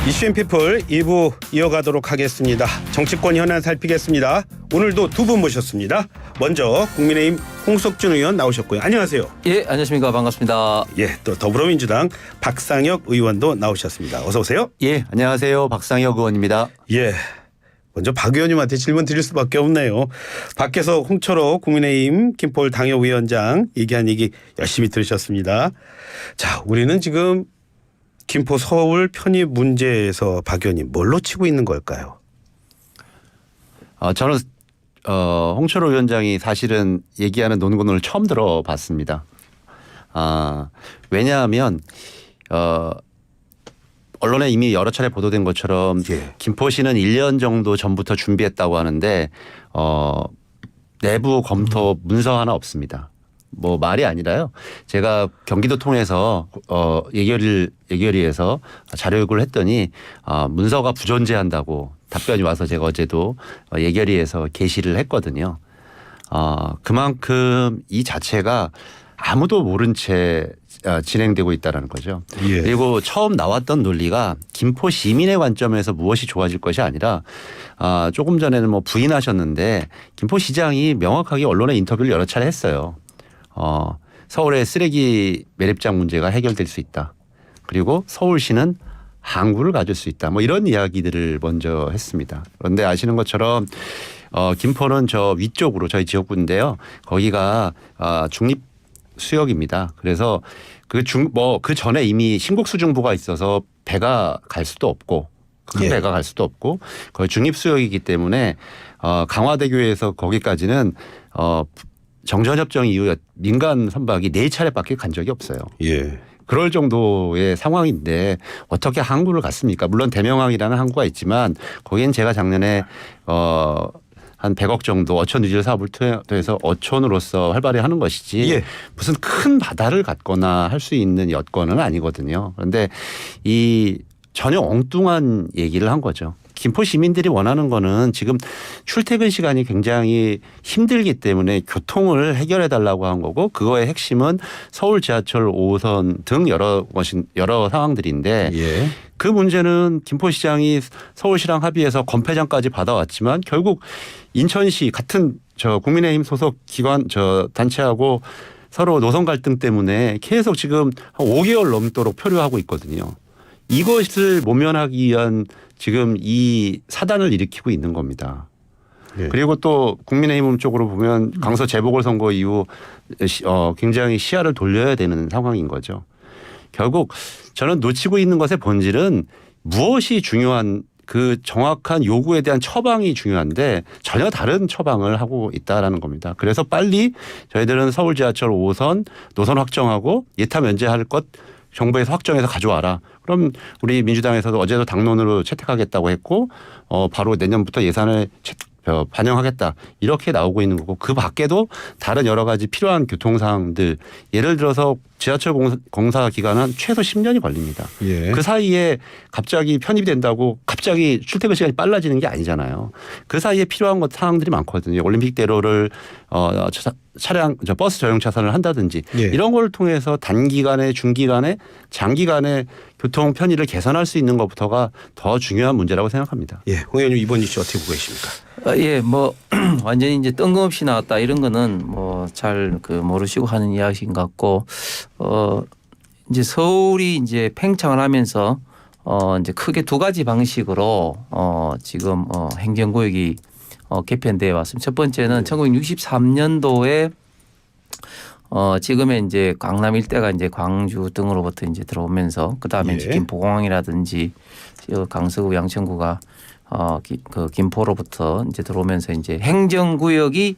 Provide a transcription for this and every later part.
이슈앤피플 2부 이어가도록 하겠습니다. 정치권 현안 살피겠습니다. 오늘도 두 분 모셨습니다. 먼저 국민의힘 홍석준 의원 나오셨고요. 안녕하세요. 예, 안녕하십니까. 반갑습니다. 예, 또 더불어민주당 박상혁 의원도 나오셨습니다. 어서 오세요. 예, 안녕하세요. 박상혁 의원입니다. 예, 먼저 박 의원님한테 질문 드릴 수밖에 없네요. 밖에서 홍철호 국민의힘 김포 당협위원장 얘기한 얘기 열심히 들으셨습니다. 자, 우리는 지금 김포 서울 편입 문제에서 박 의원님 뭘 놓치고 있는 걸까요? 저는 홍철호 위원장이 사실은 얘기하는 논문을 처음 들어봤습니다. 왜냐하면 언론에 이미 여러 차례 보도된 것처럼 예. 김포시는 1년 정도 전부터 준비했다고 하는데 내부 검토 문서 하나 없습니다. 뭐 말이 아니라요. 제가 경기도 통해서 예결위에서 자료 요구를 했더니 문서가 부존재한다고 답변이 와서 제가 어제도 예결위에서 게시를 했거든요. 그만큼 이 자체가 아무도 모른 채 진행되고 있다는 거죠. 예. 그리고 처음 나왔던 논리가 김포 시민의 관점에서 무엇이 좋아질 것이 아니라 조금 전에는 뭐 부인하셨는데 김포시장이 명확하게 언론에 인터뷰를 여러 차례 했어요. 서울의 쓰레기 매립장 문제가 해결될 수 있다. 그리고 서울시는 항구를 가질 수 있다. 뭐 이런 이야기들을 먼저 했습니다. 그런데 아시는 것처럼 김포는 저 위쪽으로 저희 지역구인데요. 거기가 중립 수역입니다. 그래서 그 전에 이미 신곡수중부가 있어서 배가 갈 수도 없고 큰 예. 배가 갈 수도 없고 거의 중립 수역이기 때문에 강화대교에서 거기까지는 정전협정 이후 민간 선박이 4차례밖에 간 적이 없어요. 예. 그럴 정도의 상황인데 어떻게 항구를 갔습니까? 물론 대명항이라는 항구가 있지만 거기는 제가 작년에 한 100억 정도 어촌 유질 사업을 통해서 어촌으로서 활발히 하는 것이지 예. 무슨 큰 바다를 갔거나 할 수 있는 여건은 아니거든요. 그런데 이 전혀 엉뚱한 얘기를 한 거죠. 김포 시민들이 원하는 거는 지금 출퇴근 시간이 굉장히 힘들기 때문에 교통을 해결해 달라고 한 거고 그거의 핵심은 서울 지하철 5호선 등 여러 상황들인데 예. 그 문제는 김포시장이 서울시랑 합의해서 건폐장까지 받아왔지만 결국 인천시 같은 국민의힘 소속 기관 단체하고 서로 노선 갈등 때문에 계속 지금 한 5개월 넘도록 표류하고 있거든요. 이것을 모면하기 위한 지금 이 사단을 일으키고 있는 겁니다. 예. 그리고 또 국민의힘 쪽으로 보면 강서 재보궐선거 이후 굉장히 시야를 돌려야 되는 상황인 거죠. 결국 저는 놓치고 있는 것의 본질은 무엇이 중요한 그 정확한 요구에 대한 처방이 중요한데 전혀 다른 처방을 하고 있다라는 겁니다. 그래서 빨리 저희들은 서울 지하철 5호선 노선 확정하고 예타 면제할 것 정부에서 확정해서 가져와라. 그럼 우리 민주당에서도 어제도 당론으로 채택하겠다고 했고 바로 내년부터 예산을 반영하겠다. 이렇게 나오고 있는 거고 그 밖에도 다른 여러 가지 필요한 교통사항들 예를 들어서 지하철 공사 기간은 최소 10년이 걸립니다. 예. 그 사이에 갑자기 편입이 된다고 갑자기 출퇴근 시간이 빨라지는 게 아니잖아요. 그 사이에 필요한 사항들이 많거든요. 올림픽대로를 버스 전용 차선을 한다든지 예. 이런 걸 통해서 단기간에 중기간에 장기간에 교통 편의를 개선할 수 있는 것부터가 더 중요한 문제라고 생각합니다. 예. 홍 의원님 이번 이슈 어떻게 보고 계십니까? 예, 뭐 완전히 이제 뜬금없이 나왔다 이런 거는 뭐 잘 모르시고 하는 이야기인 것 같고 이제 서울이 이제 팽창을 하면서 이제 크게 두 가지 방식으로 지금 행정구역이 개편되어 왔습니다. 첫 번째는 1963년도에 지금의 이제 강남 일대가 이제 광주 등으로부터 이제 들어오면서 그 다음에 예. 이제 김포공항이라든지 강서구 양천구가 그 김포로부터 이제 들어오면서 이제 행정구역이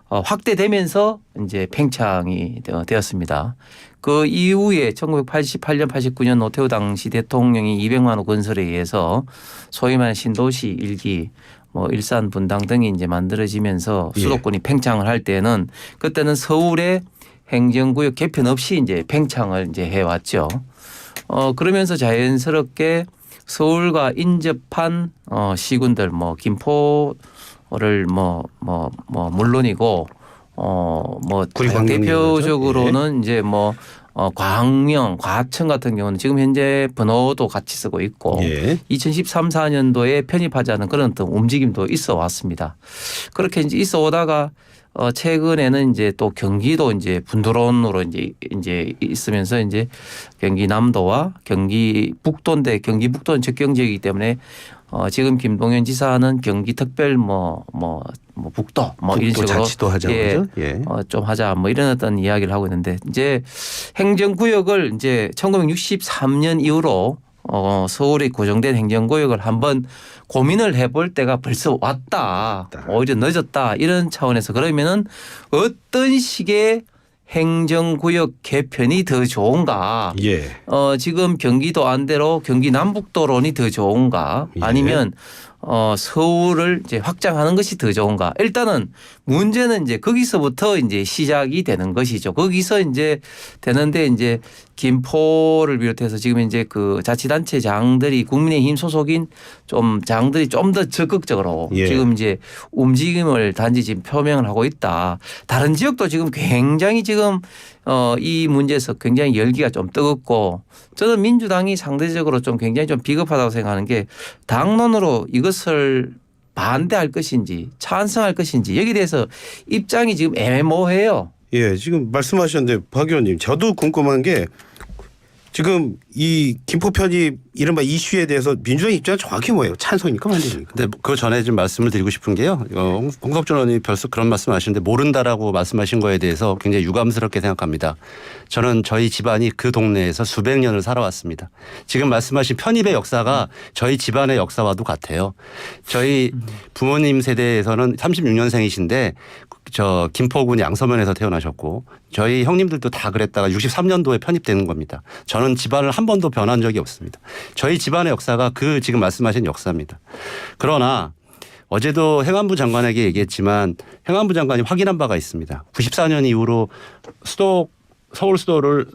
확대되면서 이제 팽창이 되었습니다. 그 이후에 1988년 89년 노태우 당시 대통령이 200만 호 건설에 의해서 소위 말하는 신도시 일기 뭐 일산 분당 등이 이제 만들어지면서 수도권이 팽창을 할 때는 그때는 서울의 행정구역 개편 없이 이제 팽창을 이제 해왔죠. 그러면서 자연스럽게 서울과 인접한 시군들 뭐 김포를 물론이고 뭐 대표적으로는 이제 뭐 광명, 과천 같은 경우는 지금 현재 번호도 같이 쓰고 있고 예. 2013, 4년도에 편입하자는 그런 어떤 움직임도 있어 왔습니다. 그렇게 이제 있어 오다가 최근에는 이제 또 경기도 이제 분도론으로 이제 있으면서 이제 경기 남도와 경기 북도인데 경기 북도는 접경 지역이기 때문에 지금 김동연 지사는 경기 특별 북도 이런 식으로 자치도 하자고요. 예. 좀 하자 뭐 이런 어떤 이야기를 하고 있는데 이제 행정구역을 이제 1963년 이후로 서울에 고정된 행정구역을 한번 고민을 해볼 때가 벌써 왔다. 오히려 늦었다. 이런 차원에서 그러면은 어떤 식의 행정구역 개편이 더 좋은가? 예. 지금 경기도 안대로 경기 남북도론이 더 좋은가? 예. 아니면 서울을 이제 확장하는 것이 더 좋은가? 일단은 문제는 이제 거기서부터 이제 시작이 되는 것이죠. 거기서 이제 되는데 이제 김포를 비롯해서 지금 이제 그 자치단체장들이 국민의힘 소속인 좀 장들이 좀 더 적극적으로 예. 지금 이제 움직임을 단지 지금 표명을 하고 있다. 다른 지역도 지금 굉장히 지금 이 문제에서 굉장히 열기가 좀 뜨겁고 저는 민주당이 상대적으로 좀 굉장히 좀 비겁하다고 생각하는 게 당론으로 이것을 반대할 것인지 찬성할 것인지 여기에 대해서 입장이 지금 애매모호해요. 예, 지금 말씀하셨는데 박 의원님 저도 궁금한 게 지금 이 김포 편입 이른바 이슈에 대해서 민주당 입장은 정확히 뭐예요? 찬성입니까 반대입니까? 근데 그 전에 좀 말씀을 드리고 싶은 게요. 홍석준 의원이 벌써 그런 말씀하시는데 모른다라고 말씀하신 거에 대해서 굉장히 유감스럽게 생각합니다. 저는 저희 집안이 그 동네에서 수백 년을 살아왔습니다. 지금 말씀하신 편입의 역사가 저희 집안의 역사와도 같아요. 저희 부모님 세대에서는 36년생이신데 저 김포군 양서면에서 태어나셨고 저희 형님들도 다 그랬다가 63년도에 편입되는 겁니다. 저는 집안을 한 번도 변한 적이 없습니다. 저희 집안의 역사가 그 지금 말씀하신 역사입니다. 그러나 어제도 행안부 장관에게 얘기했지만 행안부 장관이 확인한 바가 있습니다. 94년 이후로 서울 수도를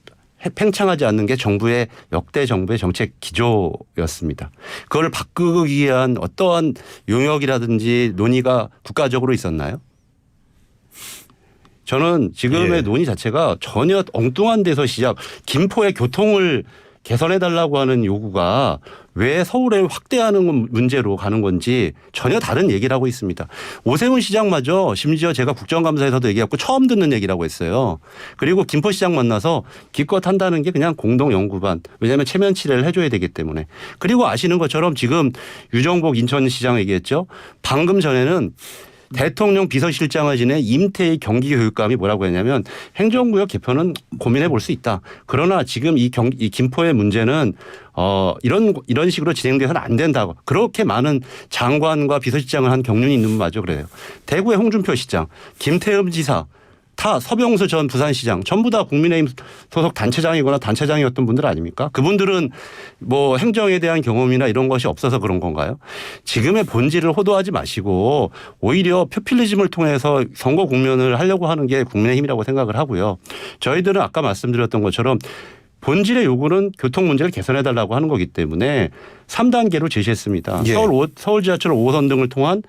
팽창하지 않는 게 정부의 역대 정부의 정책 기조였습니다. 그걸 바꾸기 위한 어떠한 용역이라든지 논의가 국가적으로 있었나요? 저는 지금의 논의 자체가 전혀 엉뚱한 데서 김포의 교통을 개선해달라고 하는 요구가 왜 서울에 확대하는 문제로 가는 건지 전혀 다른 얘기를 하고 있습니다. 오세훈 시장마저 심지어 제가 국정감사에서도 얘기했고 처음 듣는 얘기라고 했어요. 그리고 김포시장 만나서 기껏 한다는 게 그냥 공동연구반. 왜냐하면 체면 치레를 해줘야 되기 때문에. 그리고 아시는 것처럼 지금 유정복 인천시장 얘기했죠. 방금 전에는 대통령 비서실장을 지낸 임태희 경기교육감이 뭐라고 했냐면 행정구역 개편은 고민해 볼 수 있다. 그러나 지금 이 김포의 문제는 이런 식으로 진행돼서는 안 된다고. 그렇게 많은 장관과 비서실장을 한 경륜이 있는 분마저 그래요. 대구의 홍준표 시장, 김태흠 지사, 다 서병수 전 부산시장 전부 다 국민의힘 소속 단체장이거나 단체장이었던 분들 아닙니까? 그분들은 뭐 행정에 대한 경험이나 이런 것이 없어서 그런 건가요? 지금의 본질을 호도하지 마시고 오히려 포퓰리즘을 통해서 선거 국면을 하려고 하는 게 국민의힘이라고 생각을 하고요. 저희들은 아까 말씀드렸던 것처럼 본질의 요구는 교통 문제를 개선해달라고 하는 거기 때문에 3단계로 제시했습니다. 예. 서울 지하철 5호선 등을 통한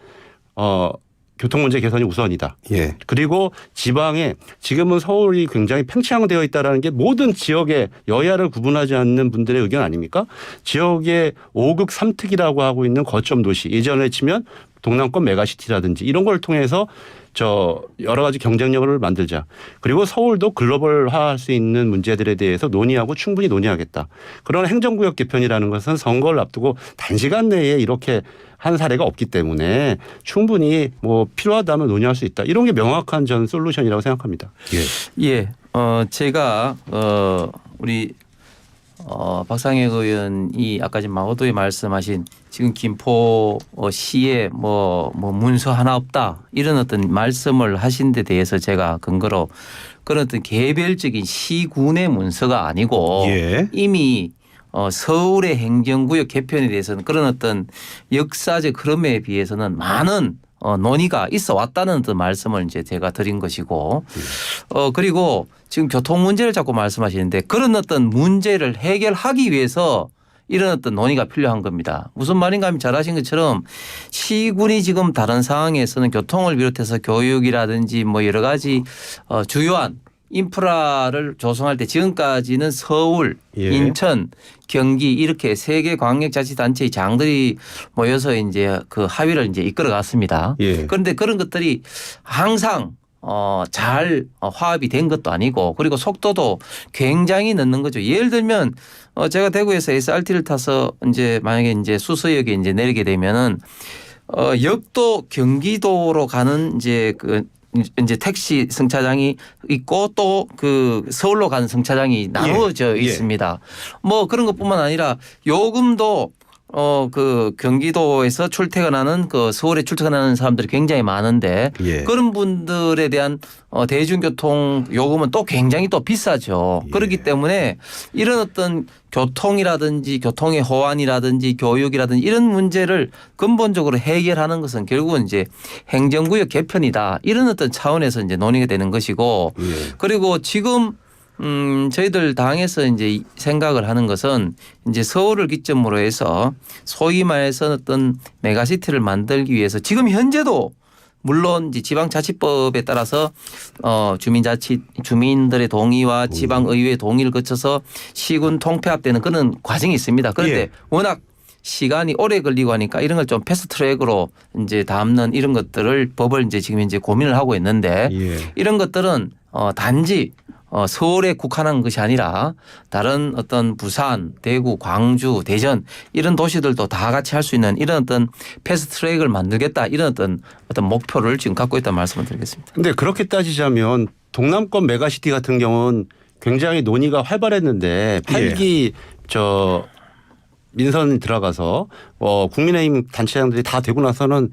교통 문제 개선이 우선이다. 예. 그리고 지방에 지금은 서울이 굉장히 팽창되어 있다는 게 모든 지역의 여야를 구분하지 않는 분들의 의견 아닙니까? 지역의 5극 3특이라고 하고 있는 거점 도시 예전에 치면 동남권 메가시티라든지 이런 걸 통해서 여러 가지 경쟁력을 만들자. 그리고 서울도 글로벌화할 수 있는 문제들에 대해서 논의하고 충분히 논의하겠다. 그런 행정구역 개편이라는 것은 선거를 앞두고 단시간 내에 이렇게 한 사례가 없기 때문에 충분히 뭐 필요하다면 논의할 수 있다. 이런 게 명확한 전 솔루션이라고 생각합니다. 예. 제가 우리 박상혁 의원이 아까 지금 마호도에 말씀하신 지금 김포시에 뭐 문서 하나 없다 이런 어떤 말씀을 하신 데 대해서 제가 근거로 그런 어떤 개별적인 시군의 문서가 아니고 예. 이미 서울의 행정구역 개편에 대해서는 그런 어떤 역사적 흐름에 비해서는 많은 논의가 있어 왔다는 어떤 말씀을 이제 제가 드린 것이고 그리고 지금 교통 문제를 자꾸 말씀하시는데 그런 어떤 문제를 해결하기 위해서 이런 어떤 논의가 필요한 겁니다. 무슨 말인가 하면 잘 아신 것처럼 시군이 지금 다른 상황에서는 교통을 비롯해서 교육이라든지 뭐 여러 가지 주요한 인프라를 조성할 때 지금까지는 서울, 예. 인천, 경기 이렇게 세 개 광역자치단체의 장들이 모여서 이제 그 합의를 이제 이끌어갔습니다. 예. 그런데 그런 것들이 항상 잘 화합이 된 것도 아니고 그리고 속도도 굉장히 늦는 거죠. 예를 들면 제가 대구에서 SRT를 타서 이제 만약에 이제 수서역에 이제 내리게 되면은 역도 경기도로 가는 이제 택시 승차장이 있고 또 그 서울로 가는 승차장이 나누어져 예. 있습니다. 뭐 그런 것뿐만 아니라 요금도 그 경기도에서 출퇴근하는 그 서울에 출퇴근하는 사람들이 굉장히 많은데 예. 그런 분들에 대한 대중교통 요금은 또 굉장히 또 비싸죠. 예. 그렇기 때문에 이런 어떤 교통이라든지 교통의 호환이라든지 교육이라든지 이런 문제를 근본적으로 해결하는 것은 결국은 이제 행정구역 개편이다. 이런 어떤 차원에서 이제 논의가 되는 것이고 예. 그리고 지금 저희들 당에서 이제 생각을 하는 것은 이제 서울을 기점으로 해서 소위 말해서 어떤 메가시티를 만들기 위해서 지금 현재도 물론 이제 지방자치법에 따라서 주민들의 동의와 지방의회 동의를 거쳐서 시군 통폐합되는 그런 과정이 있습니다. 그런데 예. 워낙 시간이 오래 걸리고 하니까 이런 걸 좀 패스트트랙으로 이제 담는 이런 것들을 법을 이제 지금 이제 고민을 하고 있는데 예. 이런 것들은 단지 서울에 국한한 것이 아니라 다른 어떤 부산, 대구, 광주, 대전 이런 도시들도 다 같이 할 수 있는 이런 어떤 패스트트랙을 만들겠다 이런 어떤 목표를 지금 갖고 있다는 말씀을 드리겠습니다. 근데 그렇게 따지자면 동남권 메가시티 같은 경우는 굉장히 논의가 활발했는데 8기 저 민선 들어가서 국민의힘 단체장들이 다 되고 나서는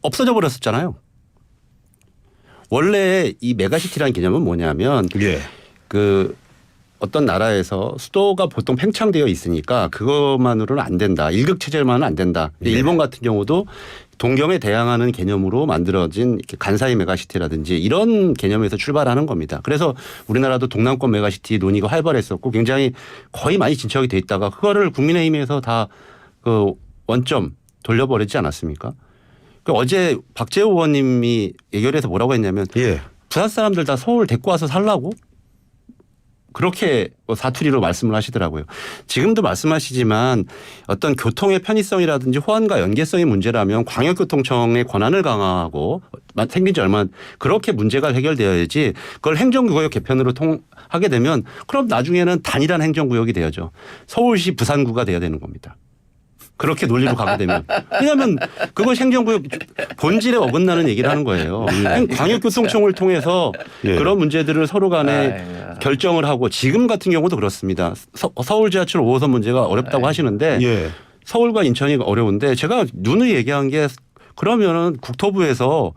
없어져 버렸었잖아요. 원래 이 메가시티라는 개념은 뭐냐면 예. 그 어떤 나라에서 수도가 보통 팽창되어 있으니까 그것만으로는 안 된다. 일극 체제만은 안 된다. 예. 일본 같은 경우도 동경에 대항하는 개념으로 만들어진 이렇게 간사이 메가시티라든지 이런 개념에서 출발하는 겁니다. 그래서 우리나라도 동남권 메가시티 논의가 활발했었고 굉장히 거의 많이 진척이 돼 있다가 그거를 국민의힘에서 다 그 원점 돌려버리지 않았습니까? 어제 박재호 의원님이 예결에서 뭐라고 했냐면 예. 부산 사람들 다 서울 데리고 와서 살라고? 그렇게 사투리로 말씀을 하시더라고요. 지금도 말씀하시지만 어떤 교통의 편의성이라든지 호환과 연계성의 문제라면 광역교통청의 권한을 강화하고 생긴 지 얼마 그렇게 문제가 해결되어야지 그걸 행정구역 개편으로 하게 되면 그럼 나중에는 단일한 행정구역이 되어죠. 서울시 부산구가 돼야 되는 겁니다. 그렇게 논리로 가게 되면. 왜냐하면 그것이 행정구역 본질에 어긋나는 얘기를 하는 거예요. 광역교통청을 통해서 예. 그런 문제들을 서로 간에 결정을 하고 지금 같은 경우도 그렇습니다. 서울 지하철 5호선 문제가 어렵다고 하시는데 예. 서울과 인천이 어려운데 제가 누누이 얘기한 게 그러면은 국토부에서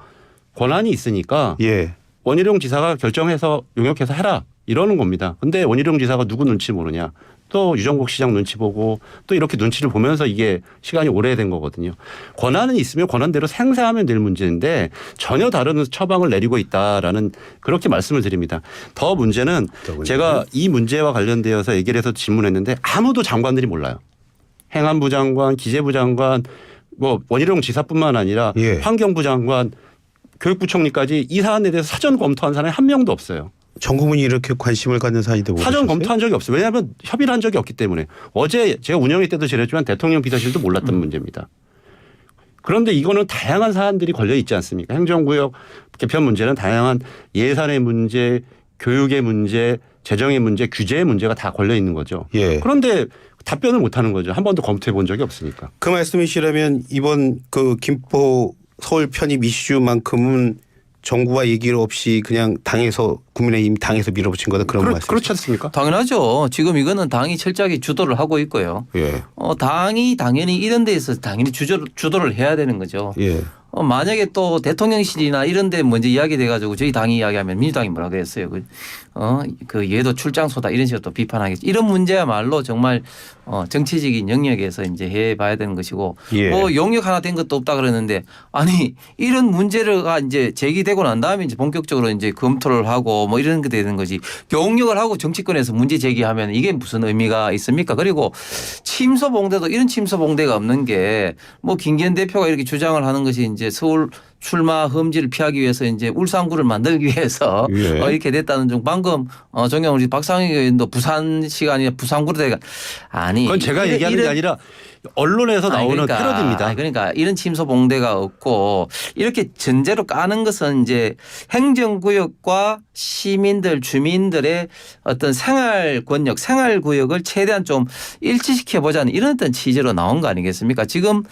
권한이 있으니까 예. 원희룡 지사가 결정해서 용역해서 해라 이러는 겁니다. 근데 원희룡 지사가 누구 눈치 모르냐. 또 유정국 시장 눈치 보고 또 이렇게 눈치를 보면서 이게 시간이 오래된 거거든요. 권한은 있으면 권한대로 행사하면 될 문제인데 전혀 다른 처방을 내리고 있다라는 그렇게 말씀을 드립니다. 더 문제는 제가 이 문제와 관련되어서 얘기를 해서 질문했는데 아무도 장관들이 몰라요. 행안부 장관, 기재부 장관, 뭐 원희룡 지사뿐만 아니라 예. 환경부 장관, 교육부총리까지 이 사안에 대해서 사전 검토한 사람이 한 명도 없어요. 전 국민이 이렇게 관심을 갖는 사안인데 사전 검토한 적이 없어요. 왜냐하면 협의를 한 적이 없기 때문에. 어제 제가 운영회 때도 지냈지만 대통령 비서실도 몰랐던 문제입니다. 그런데 이거는 다양한 사안들이 걸려 있지 않습니까? 행정구역 개편 문제는 다양한 예산의 문제, 교육의 문제, 재정의 문제, 규제의 문제가 다 걸려 있는 거죠. 예. 그런데 답변을 못 하는 거죠. 한 번도 검토해 본 적이 없으니까. 그 말씀이시라면 이번 그 김포 서울 편입 이슈만큼은 정부와 얘기를 없이 그냥 당에서 국민의힘 당에서 밀어붙인 거다 그런 말씀. 그렇지 않습니까? 당연하죠. 지금 이거는 당이 철저하게 주도를 하고 있고요. 예. 당이 당연히 이런 데에서 당연히 주도를 해야 되는 거죠. 예. 만약에 또 대통령실이나 이런 데 먼저 이야기돼 가지고 저희 당이 이야기하면 민주당이 뭐라고 했어요. 그 얘도 출장소다 이런 식으로 또 비판하겠죠. 이런 문제야말로 정말 정치적인 영역에서 이제 해봐야 되는 것이고 예. 뭐 용역 하나 된 것도 없다 그러는데 아니 이런 문제가 이제 제기되고 난 다음에 이제 본격적으로 이제 검토를 하고 뭐 이런 게 되는 거지. 용역을 하고 정치권에서 문제 제기하면 이게 무슨 의미가 있습니까? 그리고 침소봉대도 이런 침소봉대가 없는 게 뭐 김기현 대표가 이렇게 주장을 하는 것이 이제 서울 출마 험지를 피하기 위해서 이제 울산구를 만들기 위해서 예. 이렇게 됐다는 중 방금 정영 우리 박상희 의원도 부산 시간이 부산구로 돼가 아니 그건 제가 얘기하는 게 아니라 언론에서 나오는 패러디입니다. 그러니까 이런 침소봉대가 없고 이렇게 전제로 까는 것은 이제 행정구역과 시민들 주민들의 어떤 생활 권역 생활구역을 최대한 좀 일치시켜 보자는 이런 어떤 취지로 나온 거 아니겠습니까? 지금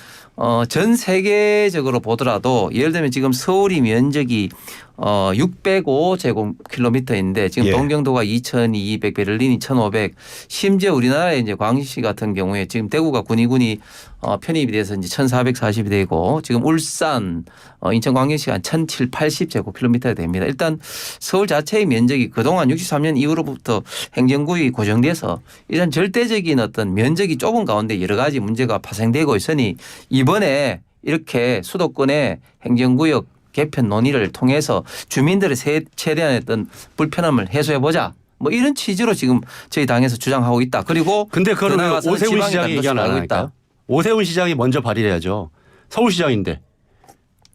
전 세계적으로 보더라도 예를 들면 지금 서울이 면적이 605제곱킬로미터인데 지금 예. 동경도가 2,200, 베를린이 1,500, 심지어 우리나라의 이제 광주시 같은 경우에 지금 대구가 군위군이 편입이 돼서 이제 1,440이 되고 지금 울산, 인천 광역시가 한 1,780제곱킬로미터가 됩니다. 일단 서울 자체의 면적이 그동안 63년 이후로부터 행정구역이 고정돼서 일단 절대적인 어떤 면적이 좁은 가운데 여러 가지 문제가 파생되고 있으니 이번에 이렇게 수도권의 행정구역 개편 논의를 통해서 주민들의 최대한 어떤 불편함을 해소해 보자. 뭐 이런 취지로 지금 저희 당에서 주장하고 있다. 그리고 근데 그걸 왜 나아가서는 오세훈 지방에 시장이 따른 얘기 안 것으로 알고 하니까요? 오세훈 시장이 먼저 발의해야죠. 서울시장인데.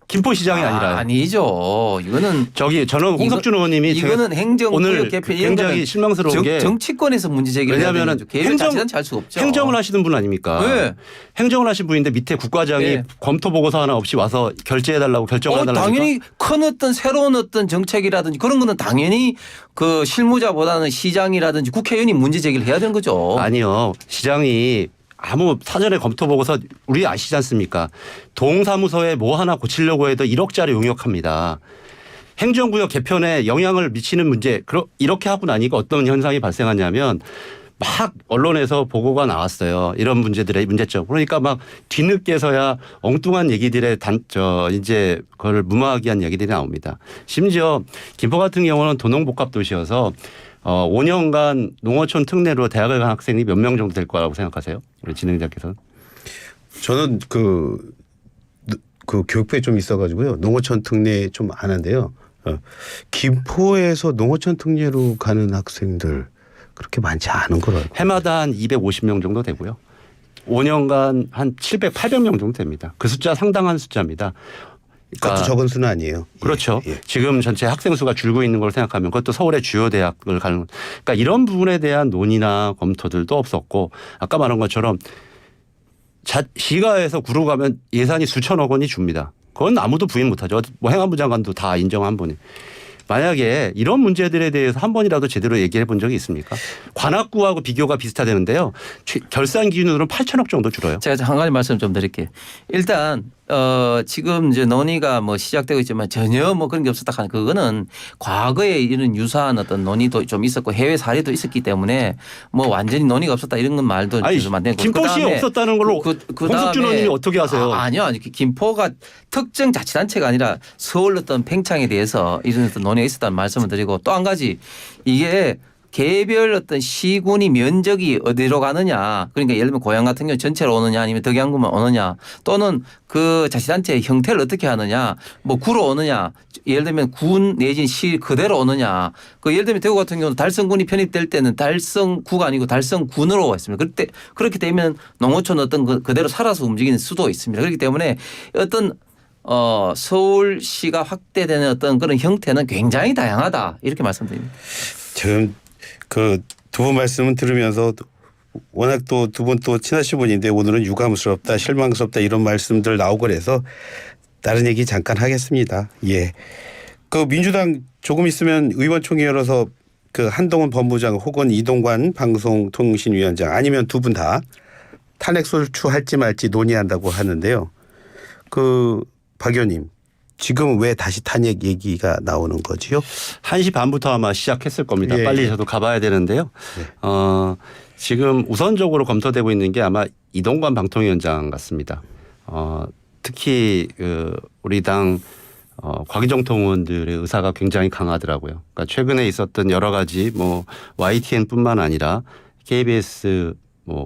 김포시장이 아니라요. 아니죠. 이거는 저는 홍석준 의원님이 이거는 행정구역 오늘 개편 이런 굉장히 거는 실망스러운 게 정치권에서 문제 제기를 해야 왜냐하면 되는 거죠. 자치단체 할 수가 없죠. 행정을 하시는 분 아닙니까? 네. 행정을 하신 분인데 밑에 국과장이 네. 검토 보고서 하나 없이 와서 결제해달라고 결정을 해달라고 당연히 큰 어떤 새로운 어떤 정책이라든지 그런 거는 당연히 그 실무자보다는 시장이라든지 국회의원이 문제 제기를 해야 되는 거죠. 아니요. 시장이 아무 사전에 검토 보고서 우리 아시지 않습니까? 동사무소에 뭐 하나 고치려고 해도 1억짜리 용역합니다. 행정구역 개편에 영향을 미치는 문제 이렇게 하고 나니까 어떤 현상이 발생하냐면 막 언론에서 보고가 나왔어요. 이런 문제들의 문제점. 그러니까 막 뒤늦게서야 엉뚱한 얘기들의 이제 그걸 무마하기 위한 얘기들이 나옵니다. 심지어 김포 같은 경우는 도농복합도시여서 5년간 농어촌 특례로 대학을 간 학생이 몇 명 정도 될 거라고 생각하세요? 우리 진행자께서는. 저는 그 교육부에 좀 있어가지고요. 농어촌 특례 좀 아는데요. 김포에서 농어촌 특례로 가는 학생들 그렇게 많지 않은 거라고. 해마다 한 250명 정도 되고요. 5년간 한 700, 800명 정도 됩니다. 그 숫자 상당한 숫자입니다. 그것도 적은 수는 아니에요. 그렇죠. 예. 지금 전체 학생 수가 줄고 있는 걸 생각하면 그것도 서울의 주요 대학을 가는. 그러니까 이런 부분에 대한 논의나 검토들도 없었고 아까 말한 것처럼 시가에서 구로 가면 예산이 수천억 원이 줍니다. 그건 아무도 부인 못하죠. 뭐 행안부 장관도 다 인정한 분이. 만약에 이런 문제들에 대해서 한 번이라도 제대로 얘기해 본 적이 있습니까? 관악구하고 비교가 비슷하다는데요. 결산 기준으로는 8천억 정도 줄어요. 제가 한 가지 말씀 좀 드릴게요. 일단 지금 이제 논의가 뭐 시작되고 있지만 전혀 뭐 그런 게 없었다 하는 그거는 과거에 이런 유사한 어떤 논의도 좀 있었고 해외 사례도 있었기 때문에 뭐 완전히 논의가 없었다 이런 건 말도 좀 안 되고 김포시에 없었다는 걸로 홍석준 의원님이 어떻게 하세요? 아니요. 김포가 특정 자치단체가 아니라 서울 어떤 팽창에 대해서 이런 어떤 논의가 있었다는 말씀을 드리고 또 한 가지 이게 개별 어떤 시군이 면적이 어디로 가느냐 그러니까 예를 들면 고향 같은 경우 전체로 오느냐 아니면 덕양구만 오느냐 또는 그 자치단체의 형태를 어떻게 하느냐 뭐 구로 오느냐 예를 들면 군 내진 시 그대로 오느냐 그 예를 들면 대구 같은 경우는 달성군이 편입될 때는 달성구가 아니고 달성군으로 했습니다. 그렇게 되면 농어촌 어떤 그대로 살아서 움직이는 수도 있습니다. 그렇기 때문에 어떤 서울시가 확대되는 어떤 그런 형태는 굉장히 다양하다 이렇게 말씀드립니다. 지금 그 두 분 말씀을 들으면서 워낙 또 두 분 또 친하신 분인데 오늘은 유감스럽다 실망스럽다 이런 말씀들 나오고 그래서 다른 얘기 잠깐 하겠습니다. 예. 그 민주당 조금 있으면 의원총회 열어서 그 한동훈 법무장 혹은 이동관 방송통신위원장 아니면 두 분 다 탄핵 소추할지 말지 논의한다고 하는데요. 그 박 의원님 지금 왜 다시 탄핵 얘기가 나오는 거지요? 1시 반부터 아마 시작했을 겁니다. 예, 빨리 예. 저도 가봐야 되는데요. 네. 지금 우선적으로 검토되고 있는 게 아마 이동관 방통위원장 같습니다. 특히 우리 당 과기정통 의원들의 의사가 굉장히 강하더라고요. 그러니까 최근에 있었던 여러 가지 뭐 YTN뿐만 아니라 KBS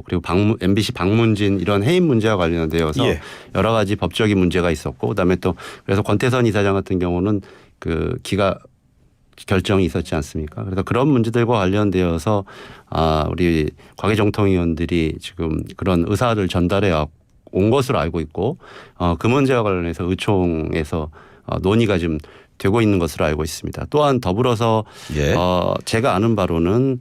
그리고 MBC 방문진 이런 해임 문제와 관련되어서 예. 여러 가지 법적인 문제가 있었고 그다음에 또 그래서 권태선 이사장 같은 경우는 그 기가 결정이 있었지 않습니까? 그래서 그런 문제들과 관련되어서 우리 과기정통위원들이 지금 그런 의사를 전달해 온 것으로 알고 있고 그 문제와 관련해서 의총에서 논의가 좀 되고 있는 것으로 알고 있습니다. 또한 더불어서 예. 제가 아는 바로는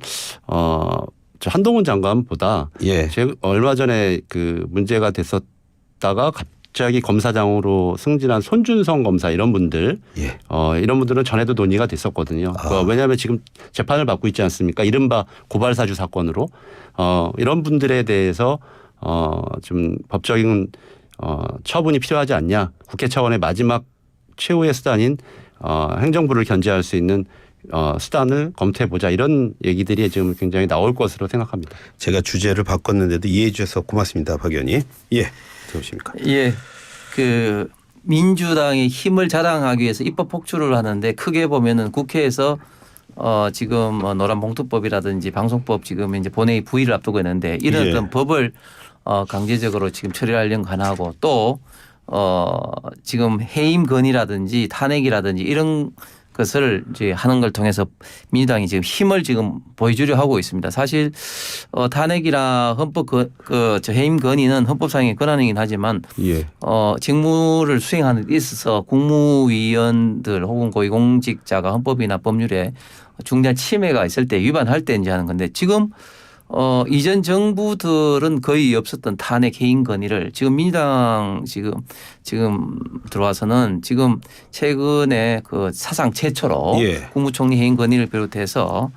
저 한동훈 장관보다 예. 제가 얼마 전에 그 문제가 됐었다가 갑자기 검사장으로 승진한 손준성 검사 이런 분들 예. 이런 분들은 전에도 논의가 됐었거든요. 왜냐하면 지금 재판을 받고 있지 않습니까? 이른바 고발사주 사건으로 이런 분들에 대해서 좀 법적인 처분이 필요하지 않냐. 국회 차원의 마지막 최후의 수단인 행정부를 견제할 수 있는 수단을 검토해보자 이런 얘기들이 지금 굉장히 나올 것으로 생각합니다. 제가 주제를 바꿨는데도 이해해 주셔서 고맙습니다. 박 의원님. 예. 어떠십니까? 예. 그 민주당의 힘을 자랑하기 위해서 입법 폭주를 하는데 크게 보면은 국회에서 지금 노란봉투법이라든지 방송법 지금 이제 본회의 부의를 앞두고 있는데 이런 예. 어떤 법을 강제적으로 지금 처리하려는 거 하나고 또 지금 해임 건의라든지 탄핵이라든지 이런 것을 이제 하는 걸 통해서 민주당이 지금 힘을 지금 보여주려 하고 있습니다. 사실 탄핵이나 헌법 저 해임 건의는 헌법상의 권한이긴 하지만 예. 직무를 수행하는 데 있어서 국무위원들 혹은 고위공직자가 헌법이나 법률에 중대한 침해가 있을 때 위반할 때 이제 하는 건데 지금 이전 정부들은 거의 없었던 탄핵 해임 건의를 지금 민주당 지금 들어와서는 지금 최근에 그 사상 최초로 예. 국무총리 해임 건의를 비롯해서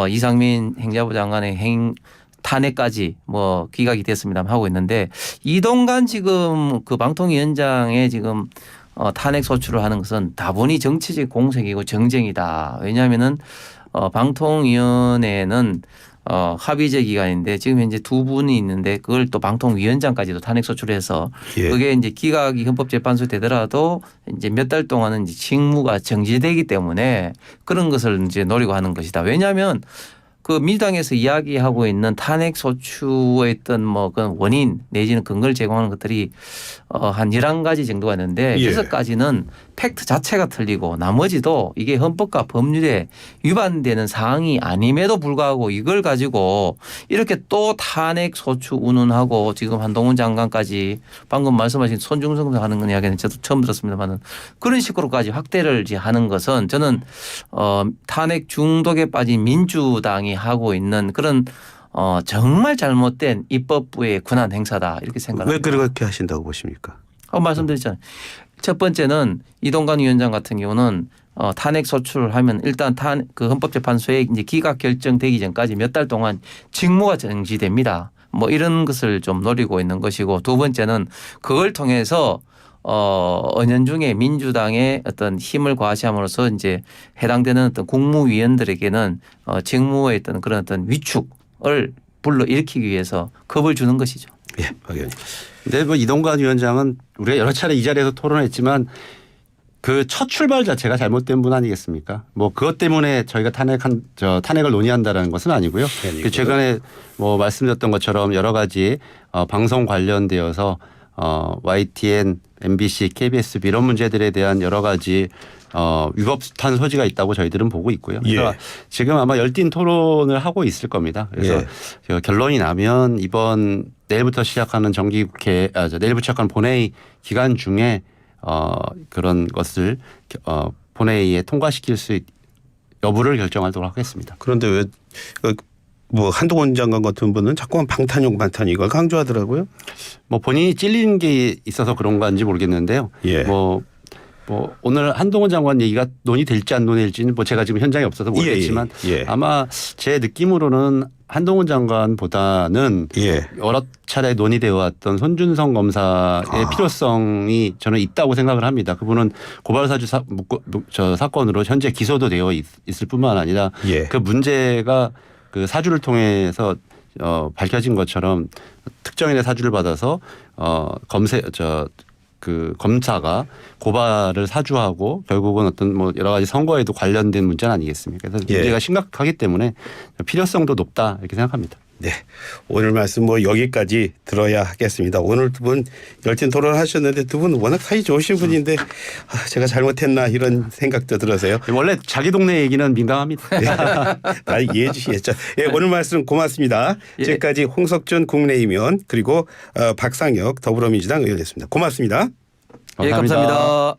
이상민 행자부 장관의 해임 탄핵까지 뭐 기각이 됐습니다만 하고 있는데 이동관 지금 그 방통위원장의 지금 탄핵 소추를 하는 것은 다분히 정치적 공색이고 정쟁이다. 왜냐하면은 방통위원회는 합의제 기관인데 지금 현재 두 분이 있는데 그걸 또 방통위원장까지도 탄핵 소추해서 예. 그게 이제 기각이 헌법재판소 되더라도 이제 몇 달 동안은 이제 직무가 정지되기 때문에 그런 것을 이제 노리고 하는 것이다. 왜냐하면 그 민주당에서 이야기하고 있는 탄핵 소추의 어떤 뭐 그 원인 내지는 근거를 제공하는 것들이 한 11가지 정도가 있는데 예. 6가지는 팩트 자체가 틀리고 나머지도 이게 헌법과 법률에 위반되는 사항이 아님에도 불구하고 이걸 가지고 이렇게 또 탄핵 소추 운운하고 지금 한동훈 장관까지 방금 말씀하신 손중성 하는 이야기는 저도 처음 들었습니다만은 그런 식으로까지 확대를 이제 하는 것은 저는 탄핵 중독에 빠진 민주당이 하고 있는 그런 정말 잘못된 입법부의 권한 행사다 이렇게 생각합니다. 왜 그렇게 하신다고 보십니까? 말씀드렸잖아요. 첫 번째는 이동관 위원장 같은 경우는 탄핵 소추를 하면 일단 그 헌법재판소에 이제 기각 결정되기 전까지 몇 달 동안 직무가 정지됩니다. 뭐 이런 것을 좀 노리고 있는 것이고 두 번째는 그걸 통해서 은연중에 민주당의 어떤 힘을 과시함으로써 이제 해당되는 어떤 국무위원들에게는 직무에 있던 그런 어떤 위축을 불러일으키기 위해서 겁을 주는 것이죠. 예, 박 의원님. 근데 뭐 이동관 위원장은 우리가 여러 차례 이 자리에서 토론했지만 그 첫 출발 자체가 잘못된 분 아니겠습니까? 뭐 그것 때문에 저희가 탄핵을 논의한다라는 것은 아니고요. 그 최근에 뭐 말씀드렸던 것처럼 여러 가지 방송 관련되어서 YTN, MBC, KBS 이런 문제들에 대한 여러 가지 위법한 소지가 있다고 저희들은 보고 있고요. 그래서 예. 지금 아마 열띤 토론을 하고 있을 겁니다. 그래서 예. 결론이 나면 이번 내일부터 시작하는 정기국회, 내일부터 시작하는 본회의 기간 중에 그런 것을 본회의에 통과시킬 수 여부를 결정하도록 하겠습니다. 그런데 왜 뭐 한동훈 장관 같은 분은 자꾸만 방탄용 이걸 강조하더라고요. 뭐 본인이 찔리는 게 있어서 그런 건지 모르겠는데요. 예. 뭐 오늘 한동훈 장관 얘기가 논의될지 안 논의될지는 뭐 제가 지금 현장에 없어서 모르겠지만 예. 아마 제 느낌으로는 한동훈 장관보다는 예. 여러 차례 논의되어 왔던 손준성 검사의 필요성이 저는 있다고 생각을 합니다. 그분은 고발사주 사건으로 현재 기소도 되어 있을 뿐만 아니라 예. 그 문제가 그 사주를 통해서 밝혀진 것처럼 특정인의 사주를 받아서 그 검사가 고발을 사주하고 결국은 어떤 뭐 여러 가지 선거에도 관련된 문제는 아니겠습니까? 그래서 예. 문제가 심각하기 때문에 필요성도 높다 이렇게 생각합니다. 네. 오늘 말씀 뭐 여기까지 들어야 하겠습니다. 오늘 두 분 열띤 토론하셨는데 두 분 워낙 사이 좋으신 분인데 제가 잘못했나 이런 생각도 들어서요. 원래 자기 동네 얘기는 민감합니다. 다 이해해 주시겠죠. 예, 오늘 말씀 고맙습니다. 예. 지금까지 홍석준 국민의힘 의원 그리고 박상혁 더불어민주당 의원이었습니다. 고맙습니다. 예, 감사합니다.